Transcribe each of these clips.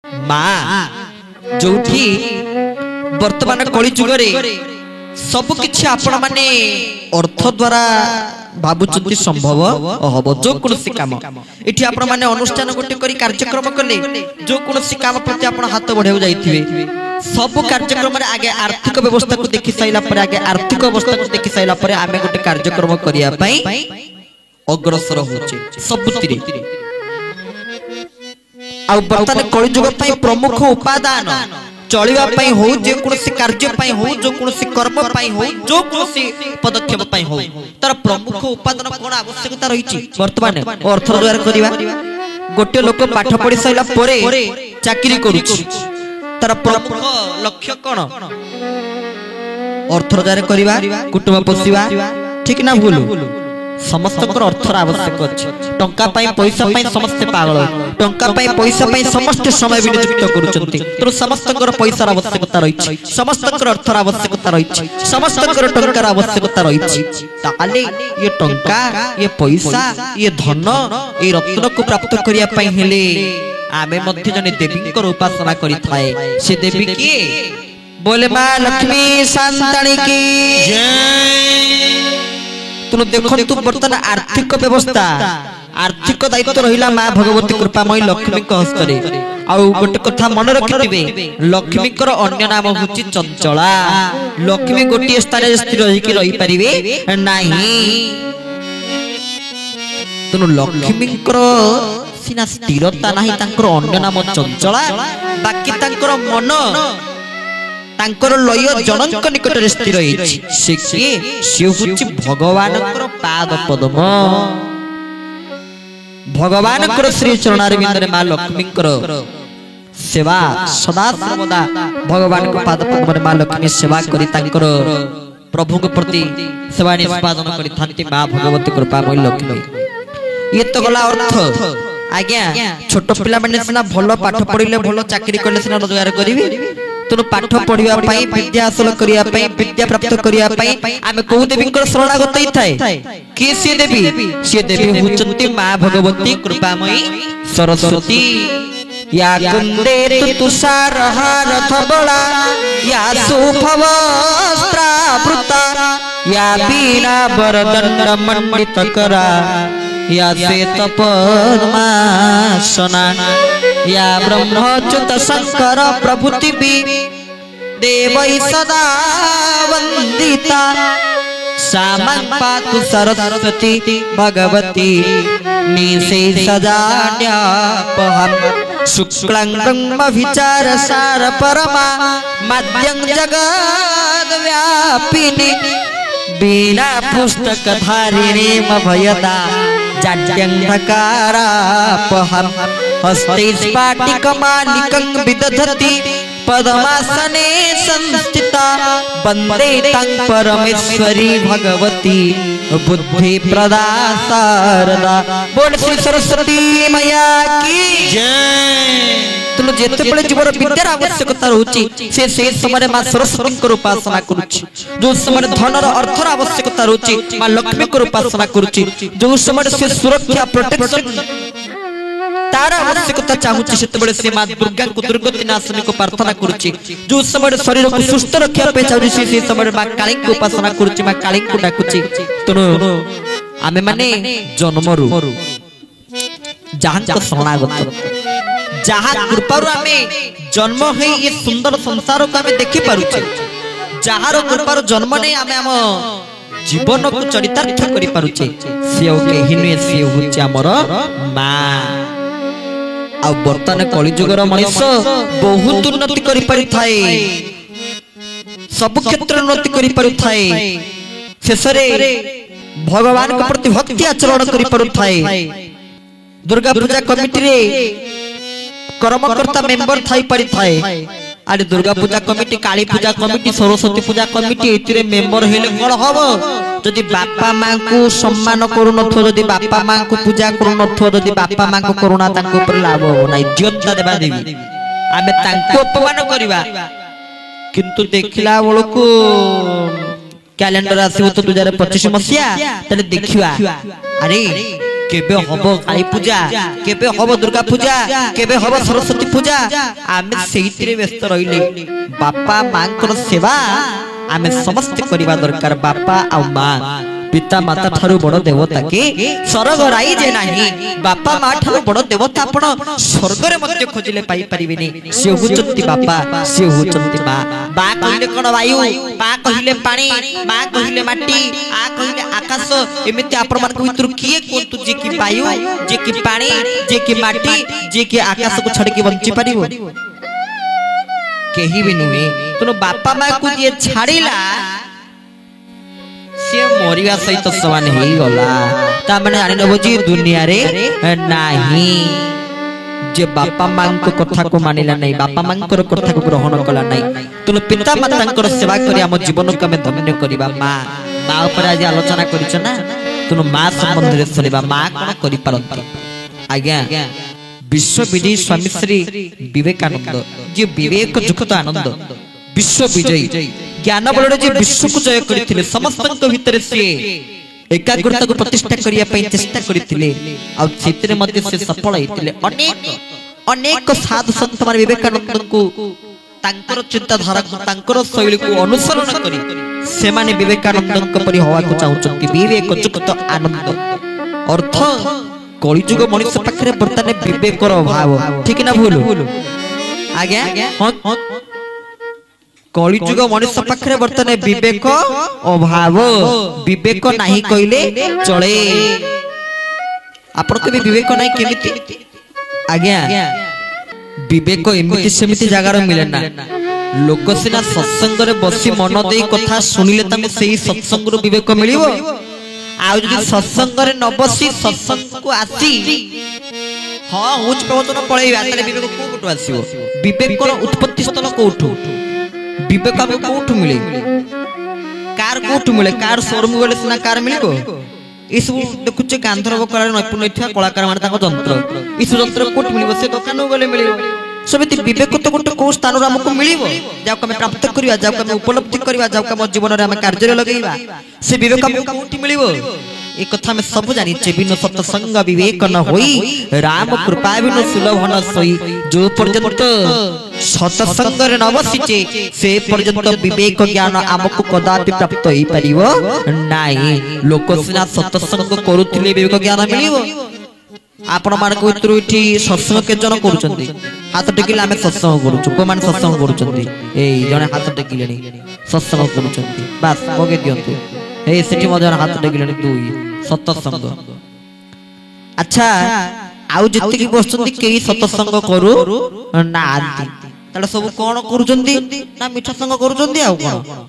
माँ जोठी वर्तमान कली जुगरे सब किछि आपण माने अर्थ द्वारा भाबुचंती संभव हब जो कोनोसी काम एठी आपण माने अनुष्ठान गोटे करी कार्यक्रम कले जो कोनोसी काम प्रति आपण हाथ बढ़ाउ जाइथिबे सब कार्यक्रम रे आगे आर्थिक व्यवस्था को देखि साइला पर आगे आर्थिक अवस्था को देखि साइला पर आमे गोटे कार्यक्रम करिया पई अग्रसर होचे सबुतिरे आ वर्तमान कली जुग पई प्रमुख उपादान चलिबा पई हो जे कोनोसी कार्य पई हो जो कोनोसी कर्म पई हो जो कोनोसी पदक्षेप पई हो तार प्रमुख उपादान कोन आवश्यकता रहिछि वर्तमान अर्थ रोजगार करिवा गोटे लोक पाठ पढि सइला परे चाकरी करूछि तार प्रमुख लक्ष्य कोन अर्थ रोजगार करिवा कुटुंब पोषिबा ठीक ना भूल समस्त अर्थर आवश्यक अछि टंका पाई पैसा पाई समस्त पागल टंका पाई पैसा पाई समस्त समय विनियुक्त करूचंती तो समस्त पैसा आवश्यकता रही समस्त अर्थर आवश्यकता रही समस्त टंकार आवश्यकता रही ताले ये टंका ये पैसा ये धन ये रत्न को प्राप्त करिया पाई हेले आमे मध्य जने देवी को उपासना करि थाए से देवी की बोले मां लक्ष्मी शांताणी की जय तुम देखो तू बर्तन आर्थिक व्यवस्था आर्थिक दायित्व रहिला मां भगवती कृपामयी लक्ष्मी को हस्तरे आउ गोटे कथा मन रखिथिबे लक्ष्मी कर अन्य नाम होची चंचला लक्ष्मी गोटे स्थान रे स्थिर रही रही परिबे नाही तुम लक्ष्मी कर सिना स्थिरता नाही तांकर अन्य नाम चंचला बाकी तांकर मन तांकर लय जनक निकट रे स्थिर होइछि से के से होछि भगवान कर पाद पद्म भगवान कर श्री चरणारविंद रे मां लक्ष्मी कर सेवा सदा सर्वदा भगवान को पाद पद्म रे मां लक्ष्मी सेवा करी तांकर प्रभु के प्रति सेवा निष्पादन करी थांती मां भगवती कृपामयी लक्ष्मी ये तो गला अर्थ आज्ञा छोट पिला माने सिना भलो पाठ पढिले भलो चाकरी करले सिना रोजगार करिवे तुम पाठ पढ़िया विद्या हासिल करिया विद्या प्राप्त करिया आमे को देवी शरणागत थाए कि सी देवी होचंती मां भगवती कृपामयी सरस्वती या कुंदेर तुषार हार धवला या सुभवस्त्रावृता या बीना वरदंड मंडित करा या श्वेत पद्मासना या ब्रह्मच्युत शंकर प्रभृति देवै सदा वंदिता सामं पातु सरस्वती भगवती निशे सजाड्यापहं शुक्लं ब्रह्म विचार सार परमा मध्यं जगद व्यापिनी बीना पुस्तक धारिणी मभयदा जाड्यंधकारापहं हस्ते स्फाटिकमालिकं विदधति पद्मासने संस्थिता वंदे तं परमेश्वरी भगवती बुद्धि प्रदा शारदा बोल श्री सरस्वती मैया की जय तुम जेते बळे जीवन विद्यार आवश्यकता रहउची से समय मां सरस्वती को उपासना करूची जो समय धनर अर्थर आवश्यकता रहउची मां लक्ष्मी को उपासना करूची जो समय से सुरक्षा प्रोटेक्शन तार आवश्यकता चाहूची सेतबेले से मां दुर्गा को दुर्गति नाशनी को प्रार्थना करूची जो समय शरीर को सुस्थ रखिया पे चाहूची से समय मां काली को उपासना करूची मां काली को डाकुची तनो आमे माने जन्मरु जहां शरणागत जहां कृपारु आमे जन्म है ये सुंदर संसार को आमे देखि पारुचे जहार कृपारु जन्म नै आमे हम जीवन को चरितार्थ करि पारुचे से ओके हिनुए से होची हमर मां आ वर्तमान कली जुगर मनुष्य बहुत उन्नति करि पारि थाए सब क्षेत्र उन्नति करि पारि थाए शेषरे भगवान के प्रति भक्ति आचरण करि पारु थाए दुर्गा पूजा कमिटी रे कर्मकर्ता मेंबर थाई पारि थाए आरे दुर्गा पूजा कमिटी काली पूजा कमिटी सरस्वती पूजा कमिटी एतिरे मेंबर हेले कोन हबो जदि बापा मां को सम्मान करू नथो जदि बापा मां को पूजा करू नथो जदि बापा मां को करुणा तांको ऊपर लाभ हो नै ज्योता देबा देवी आमे तांको अपमान करबा किंतु देखिला बळको कैलेंडर आसीबो तो 2025 मसिया तने देखिवा अरे केबे हबो काली पूजा केबे हबो दुर्गा पूजा केबे हबो सरस्वती पूजा आमे सेहितरे व्यस्त रहिले बापा मां को सेवा आमे समस्त करिबा दरकार बापा आ मां पिता माता ठारू बड़ देवता के स्वर्ग राई जे नाही बापा मां ठारू बड़ देवता आपण स्वर्ग रे मध्य खोजिले पाई परिबेनी से हुचंती बापा से हुचंती मां बा कहिले कोन वायु बा कहिले पानी मां कहिले माटी आ कहिले आकाश एमिति आपण मान को भितर किए कोंतु जे कि वायु जे कि पानी जे कि माटी जे कि आकाश को छड़ के बंची परिबो केही भी नुहे तनो बापा मां को जे छाड़िला से मरिया सहित समान हे गला ता माने जानि नबो जी दुनिया रे नाही जे बापा मां को कथा को मानिला नहीं बापा मां को कथा को ग्रहण कला नहीं तनो पिता माता को सेवा करी हम जीवन को हम धन्य करबा मां मां ऊपर आज आलोचना करिछ ना तनो मां संबंध रे सुनिबा मां कोन करि परंती आज्ञा विश्व विजयी स्वामी श्री विवेकानंद जे विवेक जुक्त आनंद विश्व विजयी ज्ञान बल जे विश्व को जय करथिले समस्त भितर से एकाग्रता को प्रतिष्ठा करिया पई चेष्टा करथिले आ क्षेत्र मध्ये से सफल होइतिले अनेक अनेक साधु संत माने विवेकानंद को तांकर चिंता धारा को तांकर शैली को अनुसरण करी से माने विवेकानंद को परि होवा को चाहउछंती विवेक जुक्त आनंद अर्थ कलि जुग मनुष्य पाखरे वर्तमान विवेक रो अभाव ठीक ना भूल आज्ञा हां कलि जुग मनुष्य पाखरे वर्तमान विवेक अभाव विवेक नाही कइले चले आपण के विवेक नाही केमिति आज्ञा विवेक एमिति सेमिति जगार मिले ना लोक सिना सत्संग रे बसी मन देई कथा सुनिले तमे सेही सत्संग रो विवेक मिलिबो आ जदि सत्संग रे न बसी सत्संग को आसी हां उच्च प्रवचन पळेबा तले विवेक कोठु आसीबो विवेक रो उत्पत्ति स्थल कोठु विवेक हमें कोठु मिले कार कोठु मिले कार शोरूम गले सिना कार मिलिबो इस देखुचे गांधर्व कला नैपुण्य थिया कलाकार माने ताको जंत्र इस जंत्र कोठु मिलिबो से दुकान गले मिलिबो समिति विवेक तो गोटे को स्थान रे हमको मिलिबो जाको हम प्राप्त करिया जाको हम उपलब्धि करिया जाको हम जीवन रे हम कार्य रे लगेइबा से विवेक हमको कोठु मिलिबो ए कथा में सब जानि चे बिन सत्संग विवेक न होई राम कृपा बिन सुलभ न सोई जो पर्यंत सत्संग रे न बसिचे से पर्यंत विवेक ज्ञान हमको कदापि प्राप्त होई परिबो नाही लोक सिना सत्संग करूथिले विवेक ज्ञान मिलिबो आपण मान को इतरु इठी सत्संग के जन करूचंती हाथ टेकिले आमे सत्संग करूछु को मान सत्संग करूचंती एई जने हाथ टेकिलेनी सत्संग करूचंती बस मगे दियंतु ए सेठी मदन हाथ टेकिलेनी दुई सत्संग अच्छा आउ जति की बसचंती केही सत्संग करू ना आंती तले सब कोन करूचंती ना मिठा संग करूचंती आउ कोन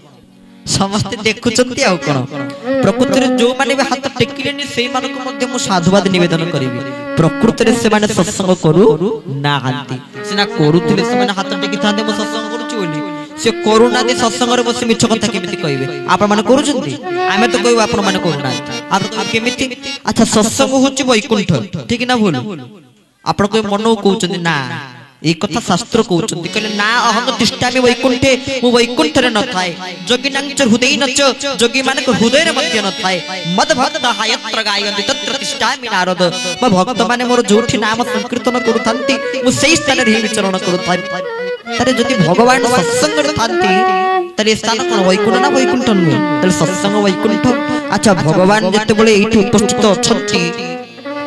समस्त देखुचंती आउ कोन प्रकृति रे जो माने हाथ टेकिलेनी सेई मान को मध्ये मु साधुवाद निवेदन करिवि प्रकृति रे से माने सत्संग करू ना आंती सिना करूथिले से माने हाथ टेकी थांदे मु सत्संग करूची बोली से करुणा दे सत्संग रे बस मिछ कथा केमिति कहबे आपण माने करूचंती आमे तो कहबो आपण माने करूना आप केमिति अच्छा सत्संग होची वैकुंठ ठीक ना भूल आपण को मन कहउचंती ना ए कथा शास्त्र कहउचंती कहले ना अहं तिष्ठामि वैकुंठे मु वैकुंठ रे न थाए जोगी नंच हृदय नच जोगी माने को हृदय रे मध्य न थाए मद भक्त हायत्र गायन्ति तत्र तिष्ठामि नारद म भक्त माने मोर जोठी नाम संकीर्तन करूथांती मु सेही स्थान रे विचरण करूथांती तरे जदि भगवान सत्संग रे थांती तरे स्थान कोन वैकुंठ ना वैकुंठ नु तरे सत्संग वैकुंठ अच्छा भगवान जते बोले एठी उपस्थित अछंती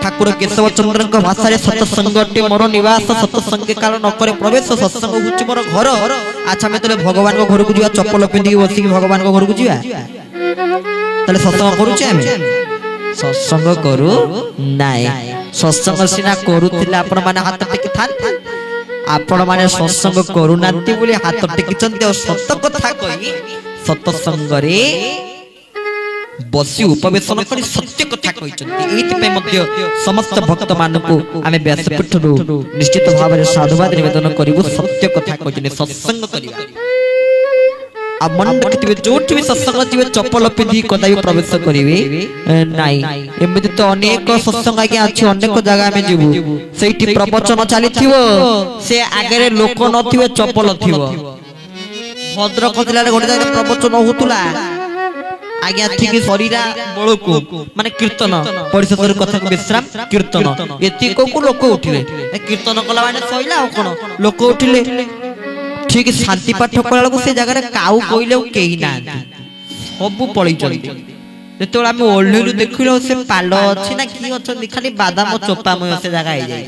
ठाकुर केशव चंद्र को भाषा रे सत्संगटे मोर निवास सत्संग काल न करे प्रवेश सत्संग होची मोर घर अच्छा मैं तले भगवान को घर को जिया चप्पल पिंदी बसी भगवान को घर को जिया तले सत्संग करू छे हमें सत्संग करू नाय सत्संग सिना करूथिला आपण माने हाथ टेकी थान आपण माने सत्संग करू नांती बोली हाथ टेकी चंते सत्य कथा कहि सत्संग रे बसी उपवेशन करी सत्य कथा कहिचंती एति पे मध्य समस्त भक्त मानको आमे व्यासपीठरु निश्चित भाव रे साधुवाद निवेदन करिवो सत्य कथा कहिने सत्संग करिया आ मन रखिबे जोठी भी सत्संग जिवे चप्पल पिंधी कदाई प्रवेश करिवे नाही एमिति तो अनेक सत्संग आगे अछि अनेक जगह में जीवु सेठी प्रवचन चलिथिवो से आगे रे लोक नथिवे चप्पल थिवो भद्रक जिल्ला रे गोटे जगह प्रवचन होतुला आज्ञा ठीक शरीरा बळको माने कीर्तन परिषदर कथा को विश्राम कीर्तन एति को लोक उठिले कीर्तन कला माने सइला आ कोन लोक उठिले ठीक शांति पाठ कला को से जगह रे काउ कोइले केही ना सब पळै चलती जेतोला हम ओल्हेरु देखिलो से पालो अछि ना की अछि खाली बादाम चोपा मय से जगह आइ जाय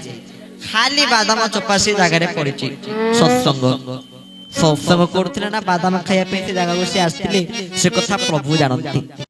खाली बादाम चोपा से जगह रे पड़िछि सत्संग सत्संग करथिले ना बादाम खाया पे से जगह को से आस्थिले से कथा प्रभु जानନ୍ତି।